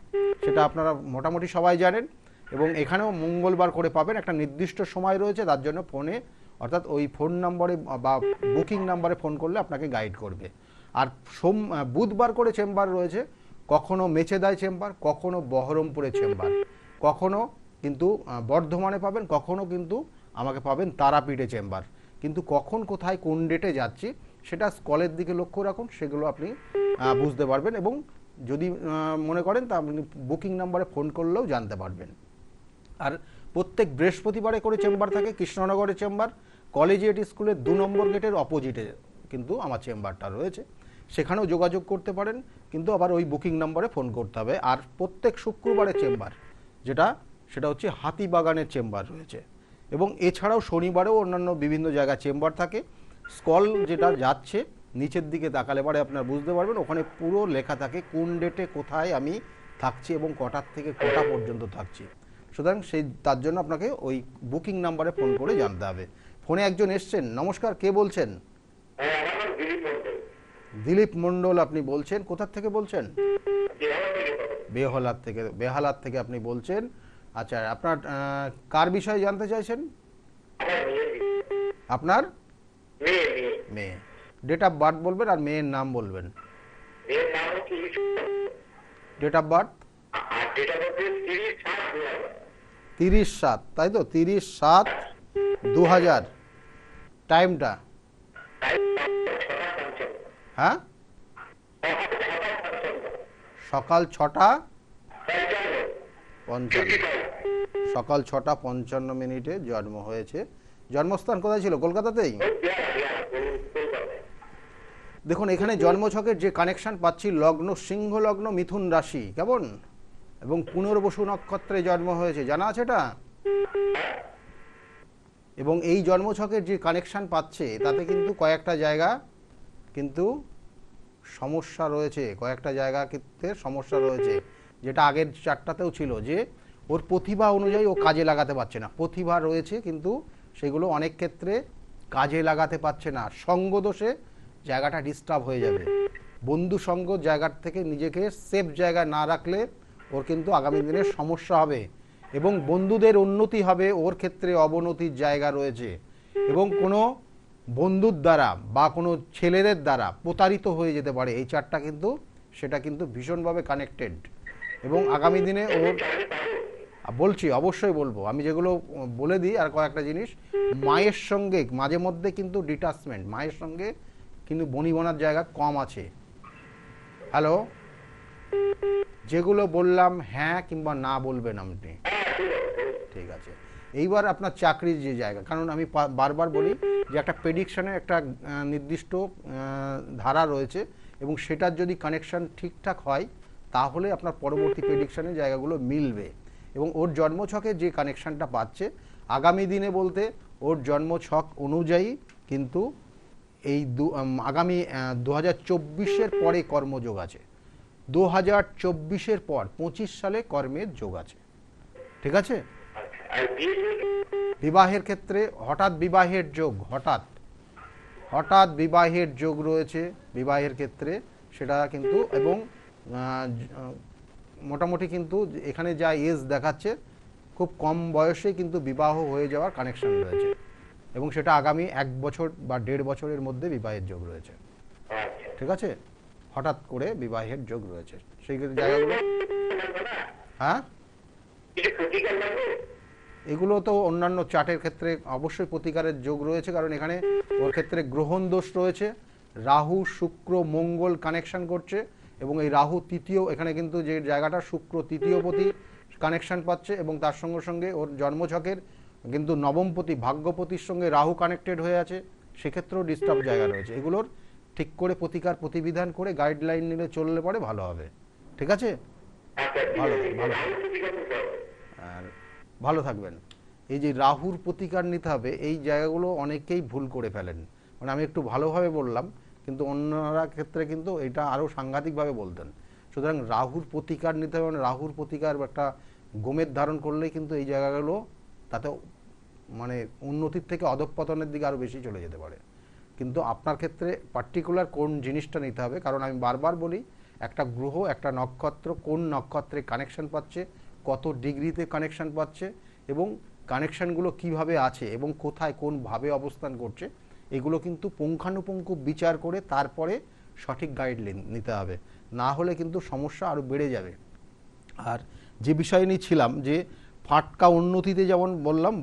সেটা আপনারা মোটামুটি সবাই জানেন। এবং এখানেও মঙ্গলবার করে পাবেন, একটা নির্দিষ্ট সময় রয়েছে, তার জন্য ফোনে, অর্থাৎ ওই ফোন নম্বরে বা বুকিং নাম্বারে ফোন করলে আপনাকে গাইড করবে। আর বুধবার করে চেম্বার রয়েছে, কখনো মেচেদায় চেম্বার, কখনো বহরমপুরে চেম্বার, কখনো কিন্তু বর্ধমানে পাবেন, কখনো কিন্তু আমাকে পাবেন তারাপীঠে চেম্বার। কিন্তু কখন কোথায় কোন ডেটে যাচ্ছি সেটা স্কলের দিকে লক্ষ্য রাখুন, সেগুলো আপনি বুঝতে পারবেন। এবং যদি মনে করেন তা আপনি বুকিং নাম্বারে ফোন করলেও জানতে পারবেন। আর প্রত্যেক বৃহস্পতিবারে করে চেম্বার থাকে, কৃষ্ণনগরের চেম্বার, কলেজিয়েট স্কুলের 2 নম্বর গেটের অপোজিটে কিন্তু আমার চেম্বারটা রয়েছে, সেখানেও যোগাযোগ করতে পারেন, কিন্তু আবার ওই বুকিং নাম্বারে ফোন করতে হবে। আর প্রত্যেক শুক্রবারের চেম্বার সেটা হচ্ছে হাতিবাগানের চেম্বার রয়েছে, এবং এছাড়াও শনিবারেও অন্যান্য বিভিন্ন জায়গায় চেম্বার থাকে। স্কল যেটা যাচ্ছে নিচের দিকে তাকালে পরে আপনার বুঝতে পারবেন, ওখানে পুরো লেখা থাকে কোন ডেটে কোথায় আমি থাকছি এবং কটার থেকে কটা পর্যন্ত থাকছি। সুতরাং তার জন্য আপনাকে ওই বুকিং নাম্বারে ফোন করে জানতে হবে। ফোনে একজন এসছেন, নমস্কার, কে বলছেন? দিলীপ মণ্ডল আপনি বলছেন, কোথার থেকে বলছেন? বেহালার থেকে আপনি বলছেন। আচ্ছা, আপনার কার বিষয়ে জানতে চাইছেন? আপনার মেয়ে। ডেট অফ বার্থ বলবেন আর মেয়ের নাম বলবেন। ডেট অফ বার্থ 30/7, তাই তো? 30/7/2000। টাইমটা? হ্যাঁ, সকাল 6:55। সকাল 6:55 জন্ম হয়েছে। জন্মস্থান কোথায় ছিল? কলকাতাতেই? দেখুন, এখানে জন্মছকের যে কানেকশন পাচ্ছি, লগ্ন সিংহ লগ্ন, মিথুন রাশি, কেমন? এবং পুনর্বসু নক্ষত্রে জন্ম হয়েছে, জানা আছে এটা? এবং এই জন্মছকের যে কানেকশন পাচ্ছে তাতে কিন্তু কয়েকটা জায়গা কিন্তু সমস্যা রয়েছে, যেটা আগের চারটাতেও ছিল, যে ওর প্রতিভা অনুযায়ী ও কাজে লাগাতে পারছে না। প্রতিভা রয়েছে কিন্তু সেগুলো অনেক ক্ষেত্রে কাজে লাগাতে পারছে না। সঙ্গ দোষে জায়গাটা ডিস্টার্ব হয়ে যাবে। বন্ধু সঙ্গ জায়গার থেকে নিজেকে সেফ জায়গায় না রাখলে ওর কিন্তু আগামী দিনে সমস্যা হবে, এবং বন্ধুদের উন্নতি হবে, ওর ক্ষেত্রে অবনতির জায়গা রয়েছে, এবং কোনো বন্ধুর দ্বারা বা কোনো ছেলেদের দ্বারা প্রতারিত হয়ে যেতে পারে। এই চারটা কিন্তু সেটা কিন্তু ভীষণভাবে কানেক্টেড। এবং আগামী দিনে ওর বলছি, অবশ্যই বলবো, আমি যেগুলো বলে দিই আর কয়েকটা জিনিস। মায়ের সঙ্গে মাঝে মধ্যে কিন্তু ডিটাচমেন্ট, মায়ের সঙ্গে কিন্তু বনিবনার জায়গা কম আছে। হ্যালো, যেগুলো বললাম হ্যাঁ কিংবা না বলবেন আপনি, ঠিক আছে? এইবার আপনার চাকরির যে জায়গা, কারণ আমি বারবার বলি যে একটা প্রেডিকশনের একটা নির্দিষ্ট ধারা রয়েছে, এবং সেটার যদি কানেকশন ঠিকঠাক হয় তাহলে আপনার পরবর্তী প্রেডিকশনের জায়গাগুলো মিলবে। এবং ওর জন্মছকে যে কানেকশনটা পাচ্ছে আগামী দিনে বলতে, ওর জন্মছক অনুযায়ী কিন্তু এই আগামী 2024-এর পরে কর্মযোগ আছে। 2024-এর পর 25 সালে কর্মের যোগ আছে, ঠিক আছে? বিবাহের ক্ষেত্রে হঠাৎ বিবাহের যোগ, হঠাৎ বিবাহের যোগ রয়েছে বিবাহের ক্ষেত্রে, সেটা কিন্তু। এবং মোটামুটি কিন্তু এখানে যা এজ দেখাচ্ছে, খুব কম বয়সে কিন্তু বিবাহ হয়ে যাওয়ার কানেকশন রয়েছে, এবং সেটা আগামী 1 বছর বা 1.5 বছরের মধ্যে বিবাহের যোগ রয়েছে, ঠিক আছে? হঠাৎ করে বিবাহের যোগ রয়েছে সেই জায়গাগুলো। হ্যাঁ, এগুলো তো অন্যান্য চার্টের ক্ষেত্রে অবশ্যই প্রতিকারের যোগ রয়েছে, কারণ এখানে ওর ক্ষেত্রে গ্রহণ দোষ রয়েছে। রাহু শুক্র মঙ্গল কানেকশন করছে, এবং এই রাহু তৃতীয়, এখানে কিন্তু যে জায়গাটা শুক্র তৃতীয়পতি কানেকশন পাচ্ছে, এবং তার সঙ্গে সঙ্গে ওর জন্মছকের কিন্তু নবমপতি ভাগ্যপতির সঙ্গে রাহু কানেক্টেড হয়ে আছে, সেক্ষেত্রেও ডিস্টার্ব জায়গা রয়েছে। এগুলোর ঠিক করে প্রতিকার প্রতিবিধান করে গাইডলাইন নিলে চললে পরে ভালো হবে, ঠিক আছে? আর ভালো থাকবেন। এই যে রাহুর প্রতিকার নিতে হবে, এই জায়গাগুলো অনেকেই ভুল করে ফেলেন। মানে আমি একটু ভালোভাবে বললাম, কিন্তু অন্যরা ক্ষেত্রে কিন্তু এটা আরও সাংঘাতিকভাবে বলতেন। সুতরাং রাহুর প্রতিকার নিতে হবে, রাহুর প্রতিকার একটা গোমের ধারণ করলেই কিন্তু এই জায়গাগুলো তাতে মানে উন্নতির থেকে অধঃপতনের দিকে আরও বেশি চলে যেতে পারে। কিন্তু আপনার ক্ষেত্রে পার্টিকুলার কোন জিনিসটা নিতে হবে, কারণ আমি বারবার বলি একটা গ্রহ একটা নক্ষত্র কোন নক্ষত্রে কানেকশন পাচ্ছে, কত ডিগ্রিতে কানেকশন পাচ্ছে, এবং কানেকশনগুলো কিভাবে আছে এবং কোথায় কোনভাবে অবস্থান করছে, এগুলো কিন্তু পুঙ্খানুপুঙ্খ বিচার করে তারপরে সঠিক গাইডলাইন নিতে হবে, না হলে কিন্তু সমস্যা আরও বেড়ে যাবে। আর যে বিষয় নিয়ে ছিলাম, যে ফাটকা উন্নতিতে যেমন বললাম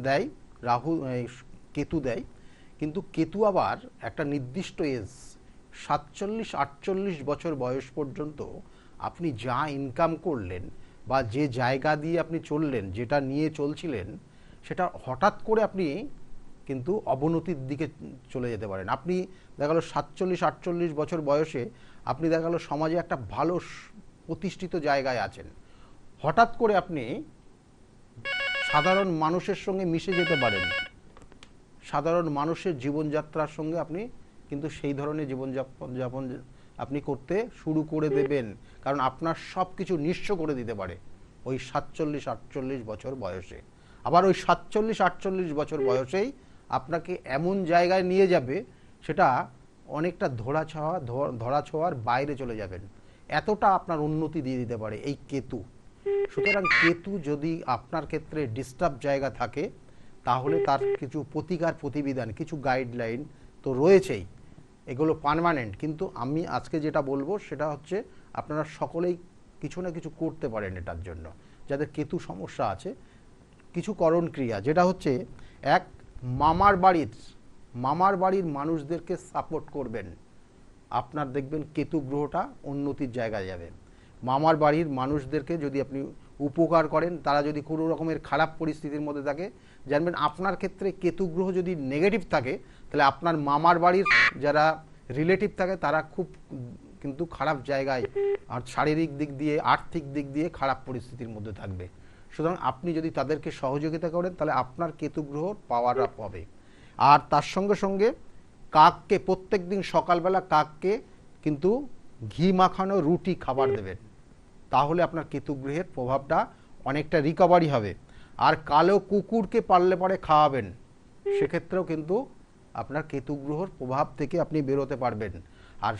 দেয় রাহু কেতু দেয়, কিন্তু কেতু আবার একটা নির্দিষ্ট এজ 47-48 বছর বয়স পর্যন্ত আপনি যা ইনকাম করলেন বা যে জায়গা দিয়ে আপনি চললেন, যেটা নিয়ে চলছিলেন, সেটা হঠাৎ করে আপনি কিন্তু অবনতির দিকে চলে যেতে পারেন। আপনি দেখা গেল 47-48 বছর বয়সে আপনি দেখা গেল সমাজে একটা ভালো প্রতিষ্ঠিত জায়গায় আছেন, হঠাৎ করে আপনি সাধারণ মানুষের সঙ্গে মিশে যেতে পারেন, সাধারণ মানুষের জীবনযাত্রার সঙ্গে আপনি কিন্তু সেই ধরনের জীবনযাপন আপনি করতে শুরু করে দেবেন, কারণ আপনার সব কিছু নিঃস্ব করে দিতে পারে ওই 47-48 বছর বয়সে। আবার ওই 47-48 বছর বয়সেই আপনাকে এমন জায়গায় নিয়ে যাবে, সেটা অনেকটা ধরাছোঁয়ার বাইরে চলে যাবেন, এতটা আপনার উন্নতি দিয়ে দিতে পারে এই কেতু। সুতরাং কেতু যদি আপনার ক্ষেত্রে ডিস্টার্ব জায়গা থাকে, তাহলে তার কিছু প্রতিকার প্রতিবিধান, কিছু গাইডলাইন তো রয়েছেই, এগুলো পার্মানেন্ট। কিন্তু আমি আজকে যেটা বলবো সেটা হচ্ছে আপনারা সকলেই কিছু না কিছু করতে পারেন এটার জন্য। যাদের কেতু সমস্যা আছে, কিছু করণ ক্রিয়া, যেটা হচ্ছে এক, মামার বাড়ির মানুষদেরকে সাপোর্ট করবেন, আপনার দেখবেন কেতু গ্রহটা উন্নতির জায়গায় যাবে। মামার বাড়ির মানুষদেরকে যদি আপনি উপকার করেন, তারা যদি কোনো রকমের খারাপ পরিস্থিতির মধ্যে থাকে, জানবেন আপনার ক্ষেত্রে কেতু গ্রহ যদি নেগেটিভ থাকে, তাহলে আপনার মামার বাড়ির যারা রিলেটিভ থাকে তারা খুব কিন্তু খারাপ জায়গায়, আর শারীরিক দিক দিয়ে, আর্থিক দিক দিয়ে খারাপ পরিস্থিতির মধ্যে থাকবে। সুতরাং আপনি যদি তাদেরকে সহযোগিতা করেন, তাহলে আপনার কেতু গ্রহ পাওয়ার আপ হবে। আর তার সঙ্গে সঙ্গে কাককে প্রত্যেক দিন সকালবেলা কাককে কিন্তু ঘি মাখানো রুটি খাবার দেবেন, তাহলে আপনার কেতু গ্রহের প্রভাবটা অনেকটা রিকভারি হবে। আর কালো কুকুরকে পারলে পরে খাওয়াবেন, সেক্ষেত্রেও কিন্তু আপনার কেতু গ্রহর প্রভাব থেকে আপনি বেরোতে পারবেন। আর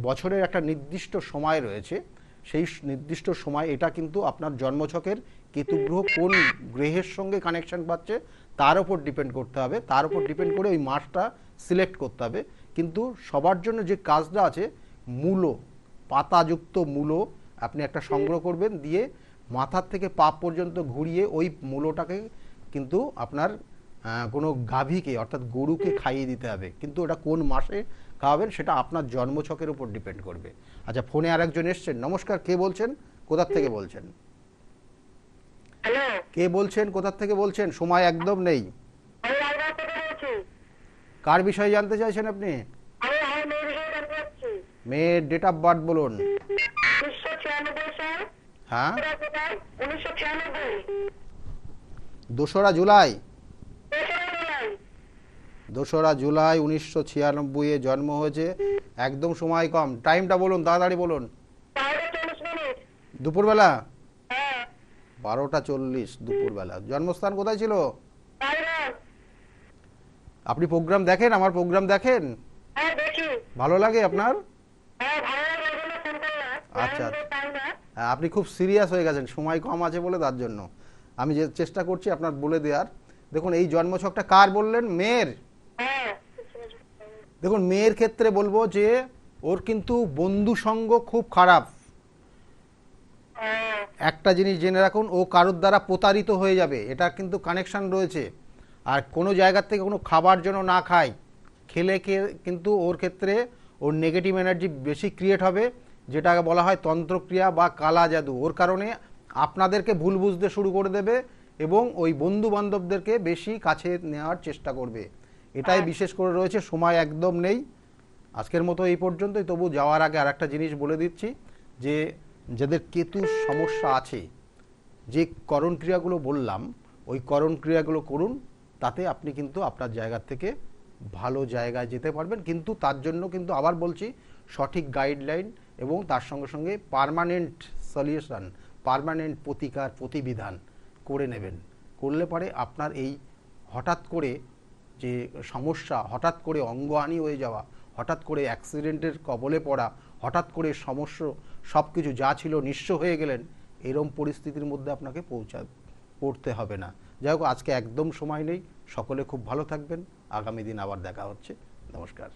বছরের একটা নির্দিষ্ট সময় রয়েছে, সেই নির্দিষ্ট সময়, এটা কিন্তু আপনার জন্মছকের কেতু গ্রহ কোন গ্রহের সঙ্গে কানেকশন পাচ্ছে তার উপর ডিপেন্ড করতে হবে, তার উপর ডিপেন্ড করে ওই মাসটা সিলেক্ট করতে হবে। কিন্তু সবার জন্য যে কাজটা আছে, মূলো, পাতাযুক্ত মূলো আপনি একটা সংগ্রহ করবেন, দিয়ে মাথার থেকে পা পর্যন্ত ঘুরিয়ে ওই মূলোটাকে কিন্তু আপনার কোনো গাভীকে অর্থাৎ গরুকে খাইয়ে দিতে হবে। কিন্তু ওটা কোন মাসে খাওয়াবেন সেটা আপনার জন্মছকের উপর ডিপেন্ড করবে। আচ্ছা, ফোনে আরেকজন এসছেন। নমস্কার, কে বলছেন, কোথার থেকে বলছেন? হ্যালো, কে বলছেন, কোথার থেকে বলছেন? সময় একদম নেই। কার বিষয়ে জানতে চাইছেন আপনি? মেয়ের ডেট অফ বার্থ বলুন। 1996 সাল। হ্যাঁ, 1996। 2রা জুলাই। 2রা জুলাই। 2রা জুলাই 1996 জন্ম হয়েছে। একদম সময় কম, টাইমটা বলুন, তাড়াতাড়ি বলুন। 12:40 মিনিট। দুপুরবেলা? হ্যাঁ। 12টা 40 দুপুরবেলা। জন্মস্থান কোথায় ছিল? রায়গঞ্জ। আপনি প্রোগ্রাম দেখেন, আমার প্রোগ্রাম দেখেন? হ্যাঁ, দেখি। ভালো লাগে আপনার? হ্যাঁ, ভালো লাগে, ওই জন্য ফোন করলাম। আচ্ছা, আমি পাই না। আপনি খুব সিরিয়াস হয়ে গেছেন, সময় কম আছে বলে, তার জন্য আমি যে চেষ্টা করছি আপনার বলে দেওয়ার। দেখুন, এই জন্মছকটা কার বললেন? মেয়ের। হ্যাঁ। দেখুন, মেয়ের ক্ষেত্রে বলবো যে ওর কিন্তু বন্ধু সঙ্গ খুব খারাপ। হ্যাঁ। একটা জিনিস জেনে রাখুন, ও কারোর দ্বারা প্রতারিত হয়ে যাবে, এটা কিন্তু কানেকশন রয়েছে। আর কোনো জায়গার থেকে কোনো খাবার জন্য না খায়, খেলে কিন্তু ওর ক্ষেত্রে ওর নেগেটিভ এনার্জি বেশি ক্রিয়েট হবে, যেটাকে বলা হয় তন্ত্রক্রিয়া বা কালা জাদু। ওর কারণে আপনাদেরকে ভুল বুঝতে শুরু করে দেবে এবং ওই বন্ধু বান্ধবদেরকে বেশি কাছে নেওয়ার চেষ্টা করবে। এটাই বিশেষ করে রয়েছে। সময় একদম নেই, আজকের মতো এই পর্যন্তই। তবু যাওয়ার আগে আরেকটা জিনিস বলে দিচ্ছি, যে যাদের কেতুর সমস্যা আছে, যে করণ ক্রিয়াগুলো বললাম, ওই করণ ক্রিয়াগুলো করুন, তাতে আপনি কিন্তু আপনার জায়গা থেকে ভালো জায়গায় যেতে পারবেন। কিন্তু তার জন্য কিন্তু আবার বলছি, সঠিক গাইডলাইন এবং তার সঙ্গে সঙ্গে পার্মানেন্ট সলিউশন, পার্মানেন্ট প্রতিকার প্রতিবিধান করে নেবেন। করলে পরে আপনার এই হঠাৎ করে যে সমস্যা, হঠাৎ করে অঙ্গহানি হয়ে যাওয়া, হঠাৎ করে অ্যাক্সিডেন্টের কবলে পড়া, হঠাৎ করে সমস্যা সব কিছু যা ছিল নিঃস্ব হয়ে গেলেন, এরম পরিস্থিতির মধ্যে আপনাকে পড়তে হবে না। যাই হোক, আজকে একদম সময় নেই। সকলে খুব ভালো থাকবেন। আগামী দিন আবার দেখা হচ্ছে। নমস্কার।